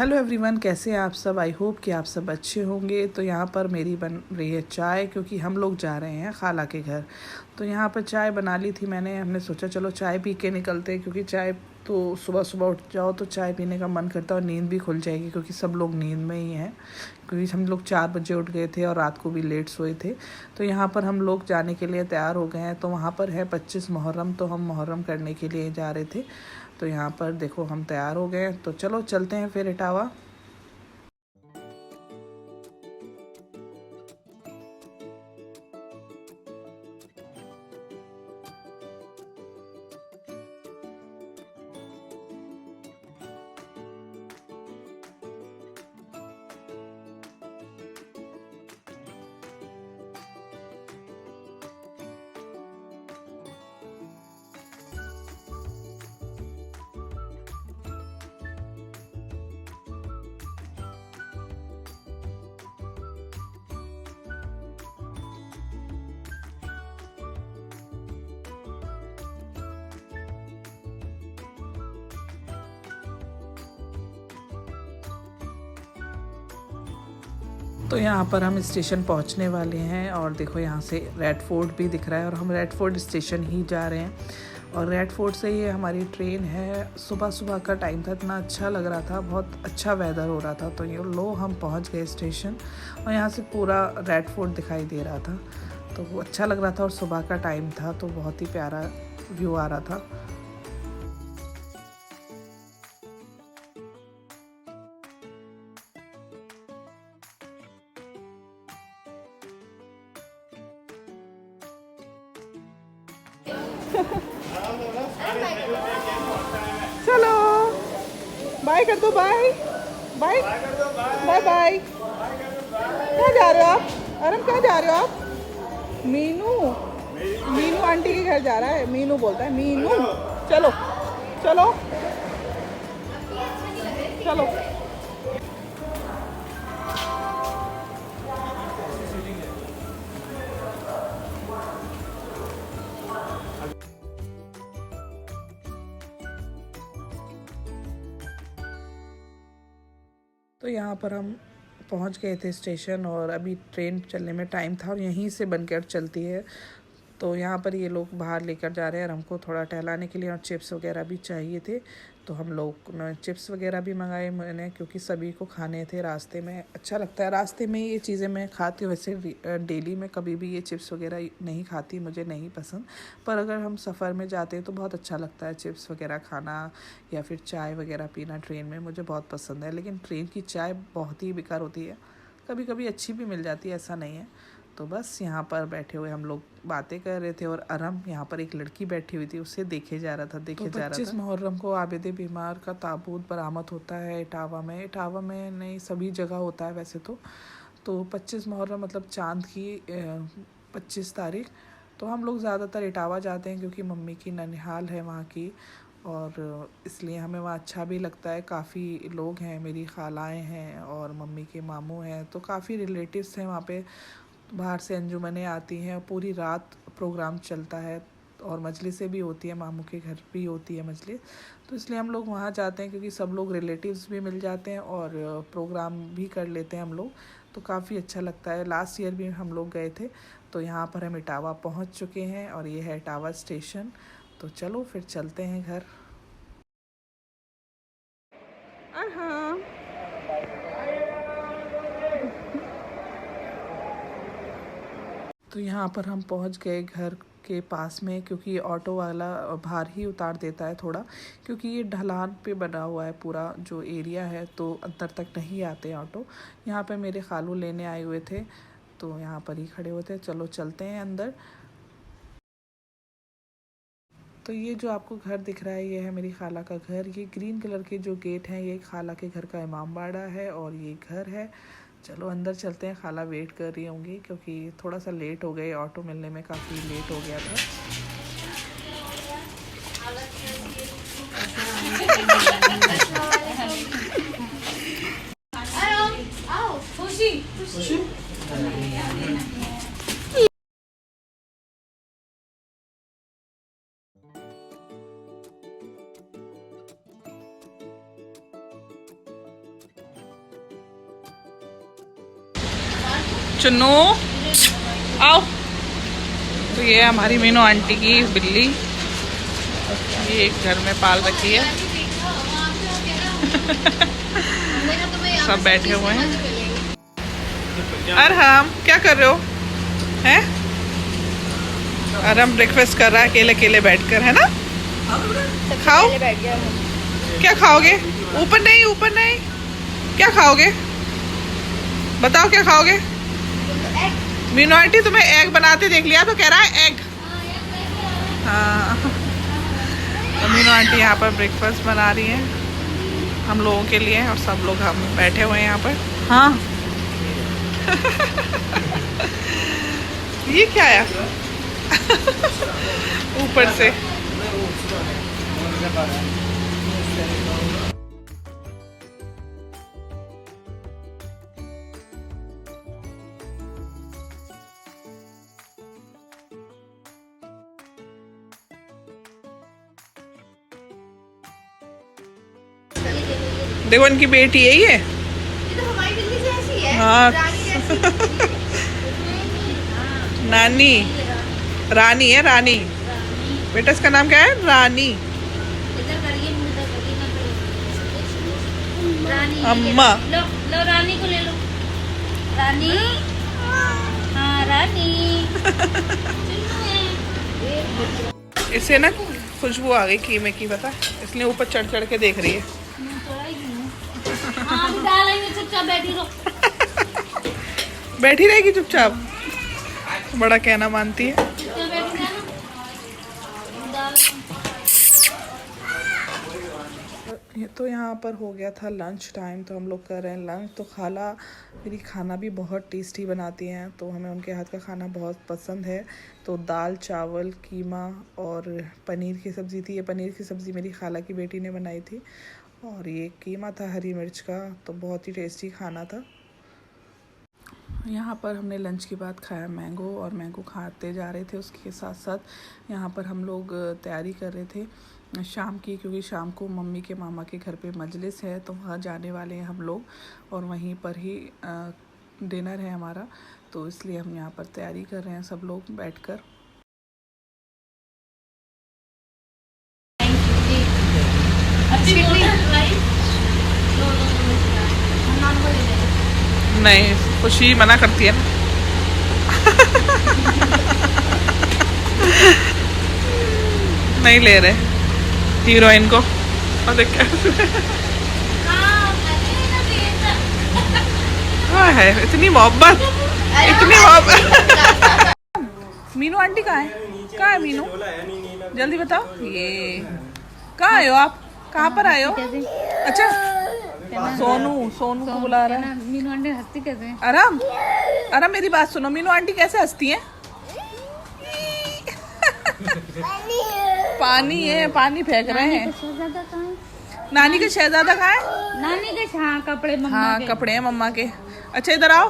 Hello everyone, कैसे हैं आप सब। आई होप कि आप सब अच्छे होंगे। तो यहाँ पर मेरी बन रही है चाय, क्योंकि हम लोग जा रहे हैं खाला के घर। तो यहाँ पर चाय बना ली थी मैंने। हमने सोचा चलो चाय पी के निकलते हैं, क्योंकि चाय तो सुबह सुबह उठ जाओ तो चाय पीने का मन करता है और नींद भी खुल जाएगी, क्योंकि सब लोग नींद में ही हैं। क्योंकि हम लोग 4 बजे उठ गए थे और रात को भी लेट सोए थे। तो यहाँ पर हम लोग जाने के लिए तैयार हो गए हैं। तो वहाँ पर है 25 मुहर्रम, तो हम मुहर्रम करने के लिए जा रहे थे। तो यहाँ पर देखो हम तैयार हो गए हैं, तो चलो चलते हैं फिर इटावा। तो यहाँ पर हम स्टेशन पहुँचने वाले हैं और देखो यहाँ से रेड फोर्ट भी दिख रहा है और हम रेड फोर्ट स्टेशन ही जा रहे हैं। और रेड फोर्ट से ये हमारी ट्रेन है। सुबह सुबह का टाइम था, इतना अच्छा लग रहा था, बहुत अच्छा वेदर हो रहा था। तो ये लो हम पहुँच गए स्टेशन और यहाँ से पूरा रेड फोर्ट दिखाई दे रहा था। तो वो अच्छा लग रहा था और सुबह का टाइम था तो बहुत ही प्यारा व्यू आ रहा था। चलो बाय कर दो, बाय बाय बाय बाय। कहाँ जा रहे हो आप? अरम कहाँ जा रहे हो आप? मीनू, मीनू आंटी के घर जा रहा है। मीनू बोलता है, मीनू चलो चलो चलो। तो यहाँ पर हम पहुँच गए थे स्टेशन और अभी ट्रेन चलने में टाइम था और यहीं से बनकर चलती है। तो यहाँ पर ये लोग बाहर लेकर जा रहे हैं और हमको थोड़ा टहलाने के लिए और चिप्स वगैरह भी चाहिए थे। तो हम लोग चिप्स वगैरह भी मंगाए मैंने, क्योंकि सभी को खाने थे। रास्ते में अच्छा लगता है, रास्ते में ये चीज़ें मैं खाती हूँ। वैसे डेली में कभी भी ये चिप्स वगैरह नहीं खाती, मुझे नहीं पसंद। पर अगर हम सफ़र में जाते हैं तो बहुत अच्छा लगता है चिप्स वगैरह खाना या फिर चाय वगैरह पीना। ट्रेन में मुझे बहुत पसंद है, लेकिन ट्रेन की चाय बहुत ही बेकार होती है। कभी कभी अच्छी भी मिल जाती है, ऐसा नहीं है। तो बस यहाँ पर बैठे हुए हम लोग बातें कर रहे थे और अरम यहाँ पर एक लड़की बैठी हुई थी, उसे देखे जा रहा था, देखे जा रहा था। 25 मुहर्रम को आबिद बीमार का ताबूत बरामद होता है इटावा में। इटावा में नहीं, सभी जगह होता है वैसे तो 25 मुहर्रम मतलब चाँद की 25 तारीख। तो हम लोग ज़्यादातर इटावा जाते हैं, क्योंकि मम्मी की ननिहाल है वहाँ की, और इसलिए हमें वहाँ अच्छा भी लगता है। काफ़ी लोग हैं, मेरी खालाएँ हैं और मम्मी के मामू हैं, तो काफ़ी रिलेटिव्स हैं वहाँ पे। बाहर से अंजुमनें आती हैं और पूरी रात प्रोग्राम चलता है और मजलिसें भी होती है, मामू के घर भी होती है मजलिस। तो इसलिए हम लोग वहाँ जाते हैं, क्योंकि सब लोग रिलेटिव्स भी मिल जाते हैं और प्रोग्राम भी कर लेते हैं हम लोग। तो काफ़ी अच्छा लगता है। लास्ट ईयर भी हम लोग गए थे। तो यहाँ पर हम इटावा पहुँच चुके हैं और ये है इटावा स्टेशन। तो चलो फिर चलते हैं घर। हाँ, तो यहाँ पर हम पहुँच गए घर के पास में, क्योंकि ऑटो वाला बाहर ही उतार देता है थोड़ा, क्योंकि ये ढलान पे बना हुआ है पूरा जो एरिया है, तो अंदर तक नहीं आते ऑटो। यहाँ पे मेरे खालू लेने आए हुए थे, तो यहाँ पर ही खड़े हुए थे। चलो चलते हैं अंदर। तो ये जो आपको घर दिख रहा है, ये है मेरी खाला का घर। ये ग्रीन कलर के जो गेट हैं, ये खाला के घर का इमामबाड़ा है और ये घर है। चलो अंदर चलते हैं। खाला वेट कर रही होंगी, क्योंकि थोड़ा सा लेट हो गए, ऑटो मिलने में काफ़ी लेट हो गया था। खुशी खुशी। चुन्नू आओ। तो ये हमारी मीनू आंटी की बिल्ली, ये एक घर में पाल रखी है। सब बैठे हुए हैं। अरहम क्या कर रहे हो हैं? अरहम ब्रेकफास्ट कर रहा है अकेले अकेले बैठकर, है ना? खाओ। क्या खाओगे? ऊपर नहीं, ऊपर नहीं। क्या खाओगे बताओ, क्या खाओगे? मीनू आंटी तुम्हें एग बनाते देख लिया तो कह रहा है एग। हाँ, तो मीनू आंटी यहाँ पर ब्रेकफास्ट बना रही है हम लोगों के लिए, और सब लोग हम बैठे हुए हैं यहाँ पर। हाँ ये क्या है ऊपर से? देखो इनकी बेटी है ये तो हमारी बिल्ली जैसी है। हाँ रानी जैसी। नानी, रानी है रानी। बेटा इसका नाम क्या है? रानी। अम्मा। लो लो रानी को ले लो। रानी, हाँ रानी। इसे ना खुशबू आ गई कीमे की, पता, इसलिए ऊपर चढ़ चढ़ के देख रही है। हाँ, डालेंगे, चुपचाप बैठी रहो। बैठी रहेगी चुपचाप, बड़ा कहना मानती है। चुपचाप बैठी रहना। ये तो यहाँ पर हो गया था लंच टाइम, तो हम लोग कर रहे हैं लंच। तो खाला मेरी खाना भी बहुत टेस्टी बनाती हैं, तो हमें उनके हाथ का खाना बहुत पसंद है। तो दाल चावल कीमा और पनीर की सब्ज़ी थी। ये पनीर की सब्ज़ी मेरी खाला की बेटी ने बनाई थी, और ये कीमा था हरी मिर्च का, तो बहुत ही टेस्टी खाना था। यहाँ पर हमने लंच के बाद खाया मैंगो, और मैंगो खाते जा रहे थे। उसके साथ साथ यहाँ पर हम लोग तैयारी कर रहे थे शाम की, क्योंकि शाम को मम्मी के मामा के घर पे मजलिस है, तो वहाँ जाने वाले हैं हम लोग, और वहीं पर ही डिनर है हमारा। तो इसलिए हम यहाँ पर तैयारी कर रहे हैं सब लोग बैठकर। नहीं, खुशी मना करती है ना। नहीं ले रहे हीरोइन को, और देख हाँ है इतनी मोहब्बत, इतनी मोहब्बत। मीनू आंटी कहाँ है? कहाँ है मीनू? जल्दी बताओ। ये कहाँ आए हो आप? कहाँ पर आए हो? अच्छा, सोनू को बुला रहा है। मीनू आंटी हंसती कैसे हैं? आराम आराम, मेरी बात सुनो। मीनू आंटी कैसे हंसती हैं? पानी है, पानी फेंक रहे हैं। शहजादा कहाँ है? नानी के शहजादा कहाँ है? नानी के हाँ कपड़े मम्मा हाँ के। कपड़े हैं मम्मा के। अच्छा इधर आओ।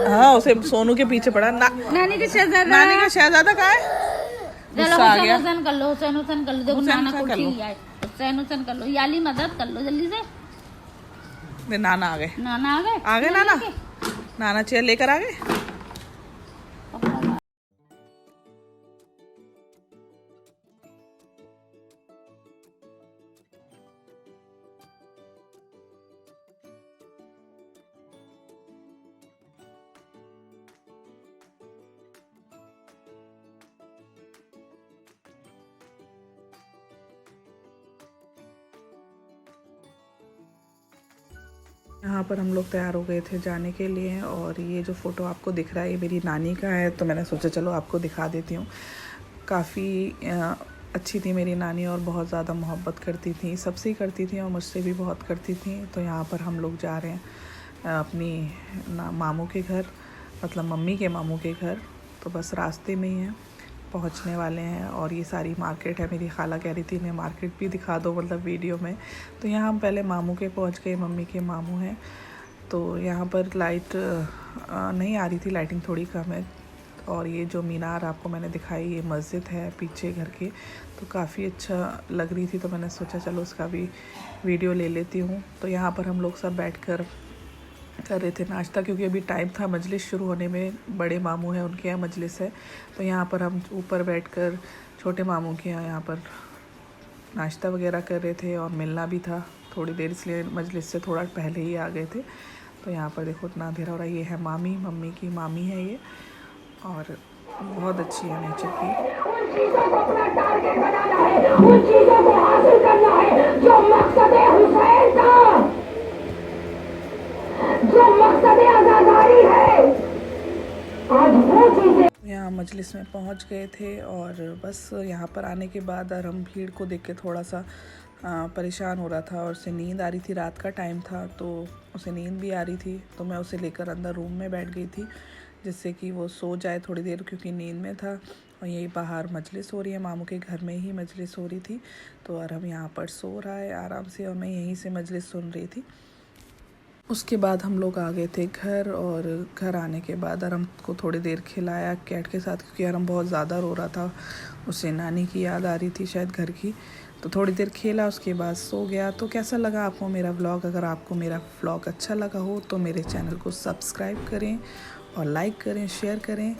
हाँ उसे सोनू के पीछे पड़ा नानी के शहजादा। नानी का शहजादा कहाँ है? गुस्सा आ गया। हुसैन कर लो, हुसैन कर लो। देखो हुसैन नाना कर को लो। ठीक है। हुसैन कर लो, याली मदद कर लो जल्दी से। नाना आ गए। नाना आ गए? आ गए नाना। नाना चेयर लेकर आ गए। यहाँ पर हम लोग तैयार हो गए थे जाने के लिए, और ये जो फ़ोटो आपको दिख रहा है ये मेरी नानी का है, तो मैंने सोचा चलो आपको दिखा देती हूँ। काफ़ी अच्छी थी मेरी नानी, और बहुत ज़्यादा मोहब्बत करती थी, सबसे ही करती थी और मुझसे भी बहुत करती थी। तो यहाँ पर हम लोग जा रहे हैं अपनी मामू के घर, मतलब मम्मी के मामू के घर। तो बस रास्ते में ही है, पहुंचने वाले हैं। और ये सारी मार्केट है, मेरी खाला कह रही थी इन्हें मार्केट भी दिखा दो, मतलब वीडियो में। तो यहाँ हम पहले मामू के पहुंच गए, मम्मी के मामू हैं। तो यहाँ पर लाइट नहीं आ रही थी, लाइटिंग थोड़ी कम है। और ये जो मीनार आपको मैंने दिखाई, ये मस्जिद है पीछे घर के, तो काफ़ी अच्छा लग रही थी, तो मैंने सोचा चलो उसका भी वीडियो ले लेती हूँ। तो यहाँ पर हम लोग सब बैठकर कर रहे थे नाश्ता, क्योंकि अभी टाइम था मजलिस शुरू होने में। बड़े मामू हैं, उनके यहाँ मजलिस है, तो यहाँ पर हम ऊपर बैठकर छोटे मामू के यहाँ पर नाश्ता वगैरह कर रहे थे, और मिलना भी था थोड़ी देर, इसलिए मजलिस से थोड़ा पहले ही आ गए थे। तो यहाँ पर देखो इतना अंधेरा हो रहा है। ये है मामी, मम्मी की मामी है ये, और बहुत अच्छी है नेचर की। उन चीजों को अपना टारगेट बनाना है, उन चीजों को हासिल करना है जो मकसद हुसैन था, जो मकसद आजादारी है। आज वो चीजें यहाँ मजलिस में पहुँच गए थे, और बस यहाँ पर आने के बाद और हम भीड़ को देख के थोड़ा सा परेशान हो रहा था, और उसे नींद आ रही थी। रात का टाइम था तो उसे नींद भी आ रही थी, तो मैं उसे लेकर अंदर रूम में बैठ गई थी, जिससे कि वो सो जाए थोड़ी देर, क्योंकि नींद में था। और यही बाहर मजलिस हो रही है, मामू के घर में ही मजलिस हो रही थी, तो और हम यहाँ पर सो रहा है आराम से, और मैं यहीं से मजलिस सुन रही थी। उसके बाद हम लोग आ गए थे घर, और घर आने के बाद अरम को थोड़ी देर खिलाया कैट के साथ, क्योंकि अरम बहुत ज़्यादा रो रहा था, उसे नानी की याद आ रही थी शायद घर की। तो थोड़ी देर खेला, उसके बाद सो गया। तो कैसा लगा आपको मेरा व्लॉग? अगर आपको मेरा व्लॉग अच्छा लगा हो तो मेरे चैनल को सब्सक्राइब करें, और लाइक करें, शेयर करें,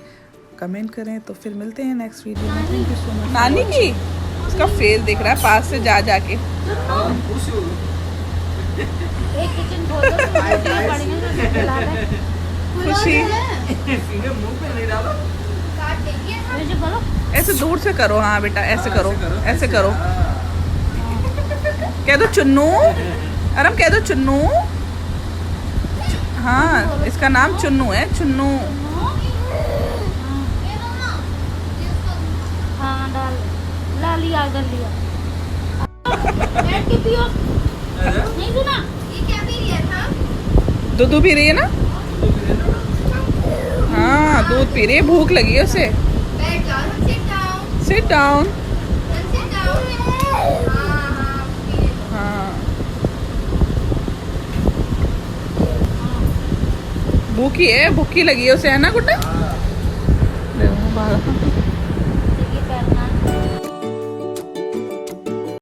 कमेंट करें। तो फिर मिलते हैं नेक्स्ट वीडियो में। Thank you so much. नानी की उसका फेस दिख रहा है पास से जा जाके। एक किचन खोल दो, खुशी मुझे बोलो। ऐसे दूर से करो। हाँ बेटा ऐसे करो, ऐसे करो। कह दो चुन्नू, अरम कह दो चुन्नू। हाँ इसका नाम चुन्नू है, चुन्नू। हाँ डाल, ला लिया, डाल लिया। बैठ के पियो। नहीं सुना? ये क्या पी रही है था? दूध पी रही है ना? हाँ दूध पी रही है, भूख लगी है उसे। बैठ जाओ, sit down, sit down. sit down। हाँ भूखी है, भूखी लगी है उसे, है ना गुड्डा?